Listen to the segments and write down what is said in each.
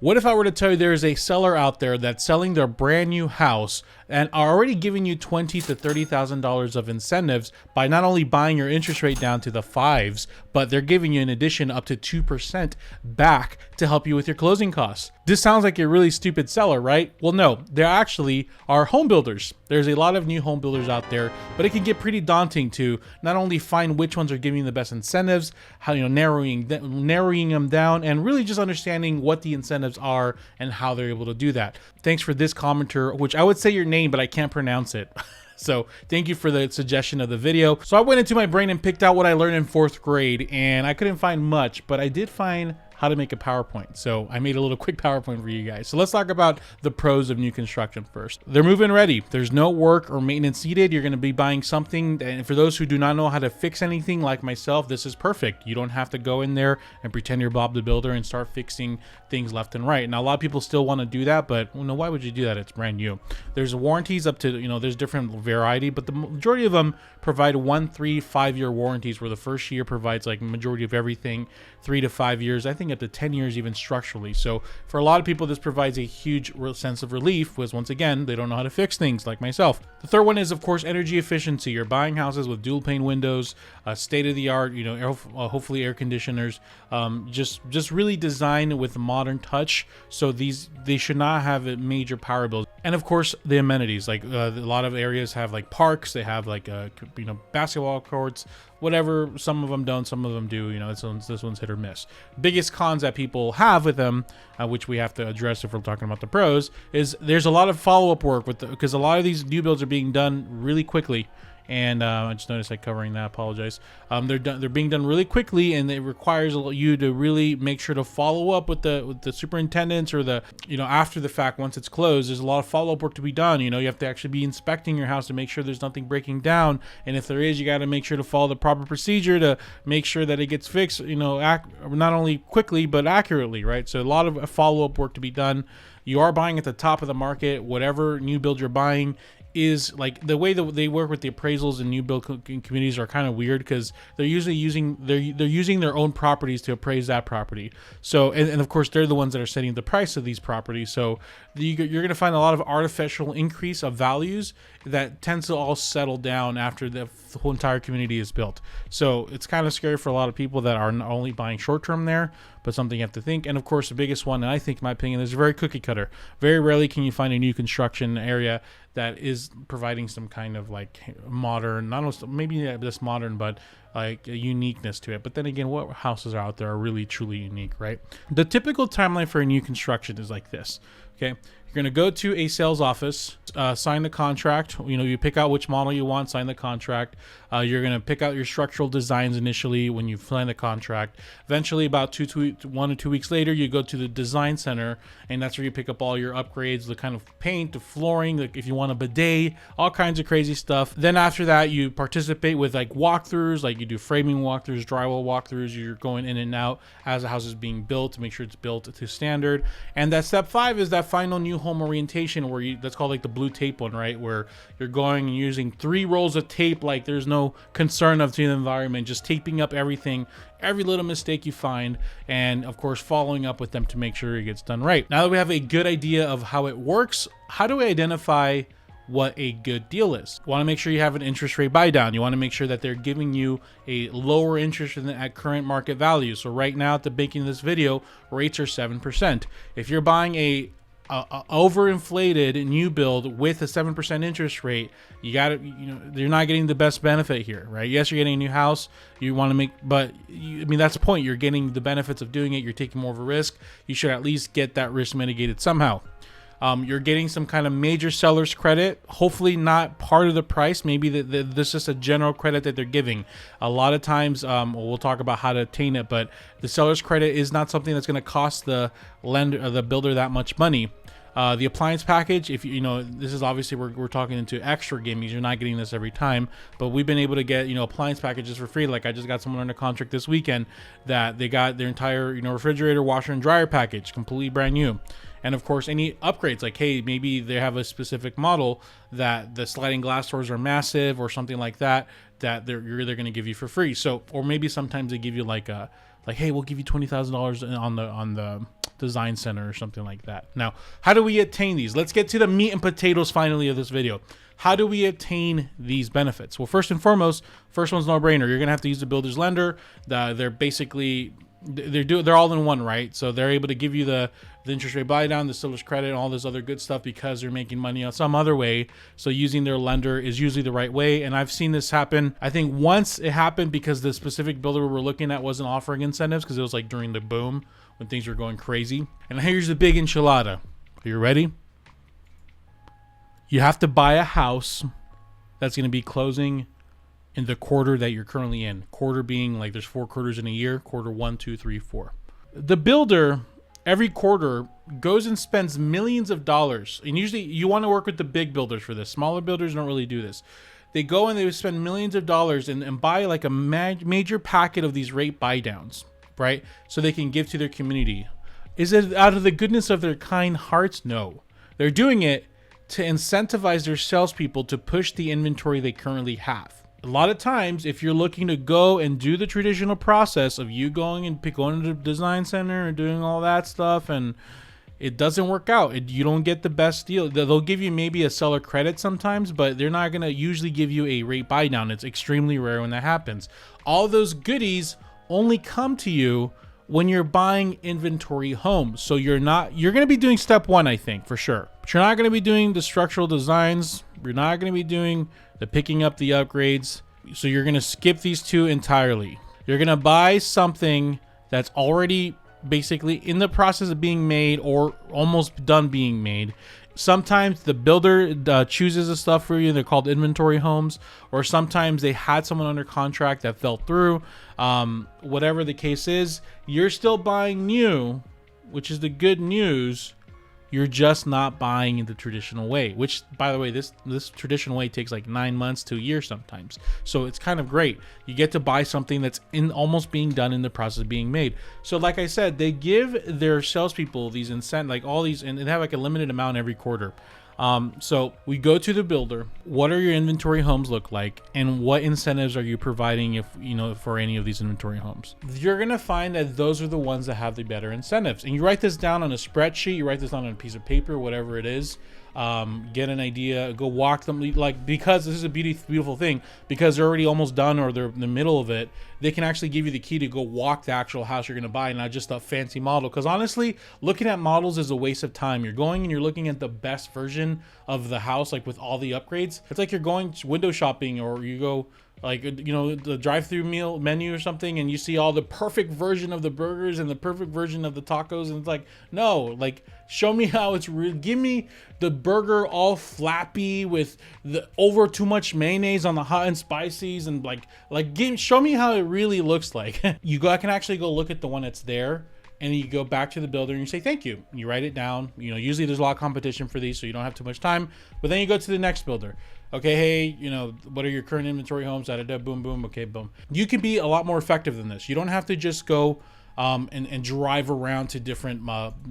What if I were to tell you there's a seller out there that's selling their brand new house and are already giving you $20,000 to $30,000 of incentives by not only buying your interest rate down to the fives, but they're giving you in addition up to 2% back to help you with your closing costs? This sounds like a really stupid seller, right? Well, no, there actually are home builders. There's a lot of new home builders out there, but it can get pretty daunting to not only find which ones are giving you the best incentives, how, narrowing them down, and really just understanding what the incentives are and how they're able to do that. Thanks for this commenter, which I would say your name, but I can't pronounce it. So thank you for the suggestion of the video. So I went into my brain and picked out what I learned in 4th grade, and I couldn't find much, but I did find how to make a PowerPoint. So I made a little quick PowerPoint for you guys. So let's talk about the pros of new construction first. They're move-in ready. There's no work or maintenance needed. You're going to be buying something. And for those who do not know how to fix anything like myself, this is perfect. You don't have to go in there and pretend you're Bob the Builder and start fixing things left and right. Now, a lot of people still want to do that, but why would you do that? It's brand new. There's warranties up to, there's different variety, but the majority of them provide 1, 3, 5-year warranties, where the first year provides like majority of everything, 3 to 5 years, I think up to 10 years even structurally. So for a lot of people, this provides a huge sense of relief, because once again, they don't know how to fix things like myself. The third one is, of course, energy efficiency. You're buying houses with dual pane windows, state-of-the-art, hopefully air conditioners, just really designed with a modern touch. So they should not have a major power bills. And of course, the amenities, like a lot of areas have like parks, they have like basketball courts, whatever. Some of them don't, some of them do. This one's hit or miss. Biggest cons that people have with them, which we have to address if we're talking about the pros, is there's a lot of follow-up work because a lot of these new builds are being done really quickly. And I just noticed covering that. Apologize. They're being done really quickly, and it requires you to really make sure to follow up with the superintendents, or after the fact. Once it's closed, there's a lot of follow-up work to be done. You have to actually be inspecting your house to make sure there's nothing breaking down, and if there is, you got to make sure to follow the proper procedure to make sure that it gets fixed. Not only quickly but accurately, right? So a lot of follow-up work to be done. You are buying at the top of the market. Whatever new build you're buying is like, the way that they work with the appraisals and new build communities are kind of weird, because they're usually using their own properties to appraise that property. So and of course, they're the ones that are setting the price of these properties. So you're going to find a lot of artificial increase of values that tends to all settle down after the whole entire community is built. So it's kind of scary for a lot of people that are not only buying short-term there, but something you have to think. And of course, the biggest one, and I think, in my opinion, is very cookie cutter. Very rarely can you find a new construction area that is providing some kind of like modern, not maybe just modern, but like a uniqueness to it. But then again, what houses are out there are really truly unique, right? The typical timeline for a new construction is like this. Okay, you're going to go to a sales office, sign the contract. You pick out which model you want, sign the contract. You're going to pick out your structural designs initially when you sign the contract. Eventually, about 1 or 2 weeks later, you go to the design center, and that's where you pick up all your upgrades, the kind of paint, the flooring, like if you want a bidet, all kinds of crazy stuff. Then after that, you participate with like walkthroughs, like you do framing walkthroughs, drywall walkthroughs. You're going in and out as the house is being built to make sure it's built to standard. And that step 5 is that final new home orientation, where that's called like the blue tape one, right? Where you're going and using 3 rolls of tape, like there's no concern of the environment, just taping up everything, every little mistake you find, and of course following up with them to make sure it gets done right. Now that we have a good idea of how it works, how do we identify what a good deal is? You want to make sure you have an interest rate buy down. You want to make sure that they're giving you a lower interest than at current market value. So right now at the beginning of this video, rates are 7%. If you're buying a overinflated new build with a 7% interest rate, you're not getting the best benefit here, right? Yes, you're getting a new house. You want to make, but that's the point. You're getting the benefits of doing it. You're taking more of a risk. You should at least get that risk mitigated somehow. You're getting some kind of major seller's credit, hopefully not part of the price. Maybe this is just a general credit that they're giving. A lot of times, we'll talk about how to obtain it, but the seller's credit is not something that's going to cost the lender or the builder that much money. The appliance package, if this is obviously we're talking into extra gimmies. You're not getting this every time, but we've been able to get appliance packages for free. Like I just got someone under contract this weekend that they got their entire refrigerator, washer, and dryer package completely brand new. And of course, any upgrades, like, hey, maybe they have a specific model that the sliding glass doors are massive or something like that, that they're going to give you for free. So, or maybe sometimes they give you like, hey, we'll give you $20,000 on the design center or something like that. Now, how do we attain these? Let's get to the meat and potatoes finally of this video. How do we attain these benefits? Well, first and foremost, first one's no brainer. You're gonna have to use the builder's lender. They're basically they're all in one, right? So they're able to give you the interest rate buy down, the seller's credit, and all this other good stuff because they're making money on some other way. So using their lender is usually the right way. And I've seen this happen. I think once it happened because the specific builder we're looking at wasn't offering incentives because it was like during the boom when things were going crazy. And here's the big enchilada. Are you ready? You have to buy a house that's going to be closing in the quarter that you're currently in. Quarter being like there's 4 quarters in a year. Quarter 1, 2, 3, 4. The builder every quarter goes and spends millions of dollars. And usually you want to work with the big builders for this. Smaller builders don't really do this. They go and they spend millions of dollars and buy like a major packet of these rate buy downs, right? So they can give to their community. Is it out of the goodness of their kind hearts? No. They're doing it to incentivize their salespeople to push the inventory they currently have. A lot of times, if you're looking to go and do the traditional process of you going to the design center and doing all that stuff, and it doesn't work out, you don't get the best deal. They'll give you maybe a seller credit sometimes, but they're not going to usually give you a rate buy down. It's extremely rare when that happens. All those goodies only come to you when you're buying inventory homes. So you're going to be doing step 1, I think, for sure. But you're not going to be doing the structural designs. You're not going to be doing the picking up the upgrades. So you're going to skip these 2 entirely. You're going to buy something that's already basically in the process of being made or almost done being made. Sometimes the builder chooses the stuff for you. They're called inventory homes, or sometimes they had someone under contract that fell through. Whatever the case is, you're still buying new, which is the good news. You're just not buying in the traditional way, which, by the way, this traditional way takes like 9 months to a year sometimes. So it's kind of great. You get to buy something that's almost being done in the process of being made. So like I said, they give their salespeople these incentives, like all these, and they have like a limited amount every quarter. So we go to the builder. What are your inventory homes look like, and what incentives are you providing for any of these inventory homes? You're gonna find that those are the ones that have the better incentives, and you write this down on a spreadsheet, you write this down on a piece of paper, whatever it is. Get an idea, go walk them, like, because this is a beautiful thing, because they're already almost done or they're in the middle of it, they can actually give you the key to go walk the actual house you're going to buy, not just a fancy model. Because honestly, looking at models is a waste of time. You're going and you're looking at the best version of the house, like with all the upgrades. It's like you're going window shopping, or you go like, the drive-through meal menu or something, and you see all the perfect version of the burgers and the perfect version of the tacos, and it's like, no, like, show me how it's real. Give me the burger all flappy with the over too much mayonnaise on the hot and spices, and show me how it really looks like. I can actually go look at the one that's there, and you go back to the builder and you say thank you, and you write it down. Usually there's a lot of competition for these, so you don't have too much time, but then you go to the next builder. Okay, hey, what are your current inventory homes? Boom, boom. Okay, boom. You can be a lot more effective than this. You don't have to just go and drive around to different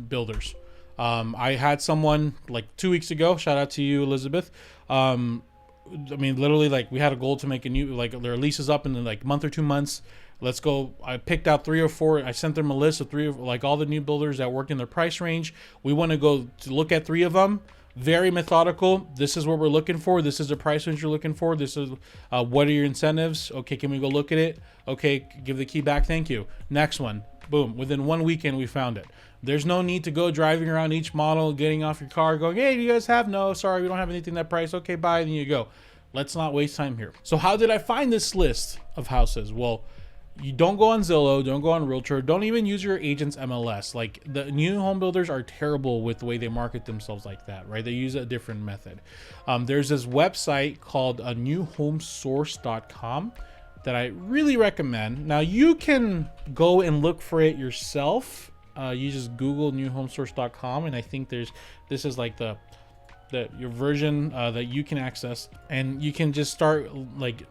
builders. I had someone like 2 weeks ago, shout out to you, Elizabeth. Literally, like, we had a goal to make a new, like, their lease is up in like month or 2 months. Let's go. I picked out 3 or 4. I sent them a list of 3 of like all the new builders that worked in their price range. We want to go to look at 3 of them. Very methodical. This is what we're looking for. This is the price range you're looking for. This is what are your incentives? Okay, can we go look at it? Okay, give the key back. Thank you. Next one. Boom. Within 1 weekend, we found it. There's no need to go driving around each model, getting off your car, going, hey, do you guys have? No, sorry, we don't have anything that price. Okay, bye. Then you go. Let's not waste time here. So how did I find this list of houses? Well, you don't go on Zillow, don't go on Realtor, don't even use your agent's MLS. Like, the new home builders are terrible with the way they market themselves like that, right? They use a different method. There's this website called newhomesource.com that I really recommend. Now, you can go and look for it yourself. You just Google newhomesource.com, and I think this is like your version that you can access, and you can just start like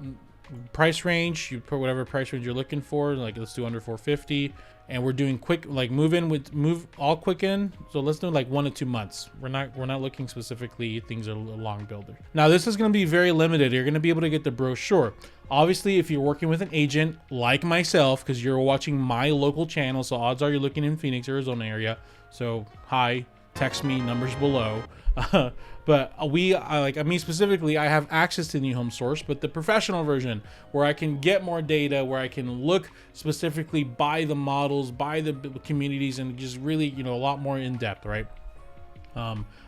price range. You put whatever price range you're looking for. Like let's do under 450. And we're doing quick, like move all quick in. So let's do like 1 to 2 months. We're not looking specifically things are long builder. Now this is going to be very limited. You're going to be able to get the brochure. Obviously, if you're working with an agent like myself, because you're watching my local channel, so odds are you're looking in Phoenix, Arizona area. So hi, text me, numbers below. But like me specifically, I have access to New Home Source, but the professional version where I can get more data, where I can look specifically by the models, by the communities, and just really, you know, a lot more in depth, right?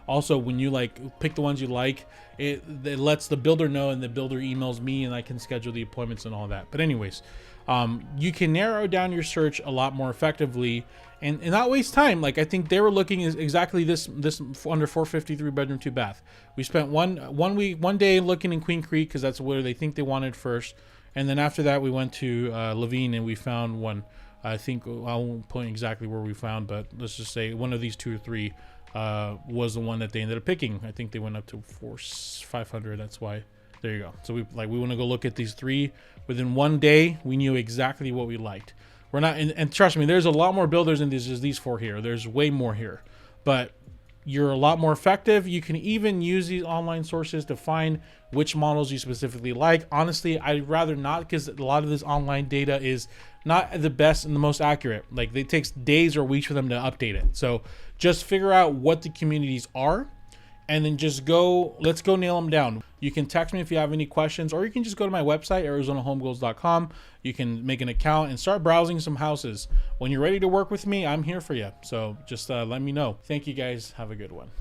Also, when you like pick the ones you like, it lets the builder know, and the builder emails me, and I can schedule the appointments and all that. But anyways, you can narrow down your search a lot more effectively and not waste time. Like I think they were looking at exactly this under 453 bedroom 2 bath. We spent one day looking in Queen Creek because that's where they think they wanted first, and then after that we went to Levine and we found one. I think I won't point exactly where we found, but let's just say one of these 2 or 3 was the one that they ended up picking. I think they went up to 500. That's why. There you go. So we want to go look at these 3 within 1 day. We knew exactly what we liked. We're not, and trust me, there's a lot more builders than these 4 here. There's way more here, but you're a lot more effective. You can even use these online sources to find which models you specifically like. Honestly, I'd rather not, because a lot of this online data is not the best and the most accurate. Like it takes days or weeks for them to update it. So just figure out what the communities are, and then just let's go nail them down. You can text me if you have any questions, or you can just go to my website, arizonahomegoals.com. You can make an account and start browsing some houses. When you're ready to work with me, I'm here for you. So just let me know. Thank you guys. Have a good one.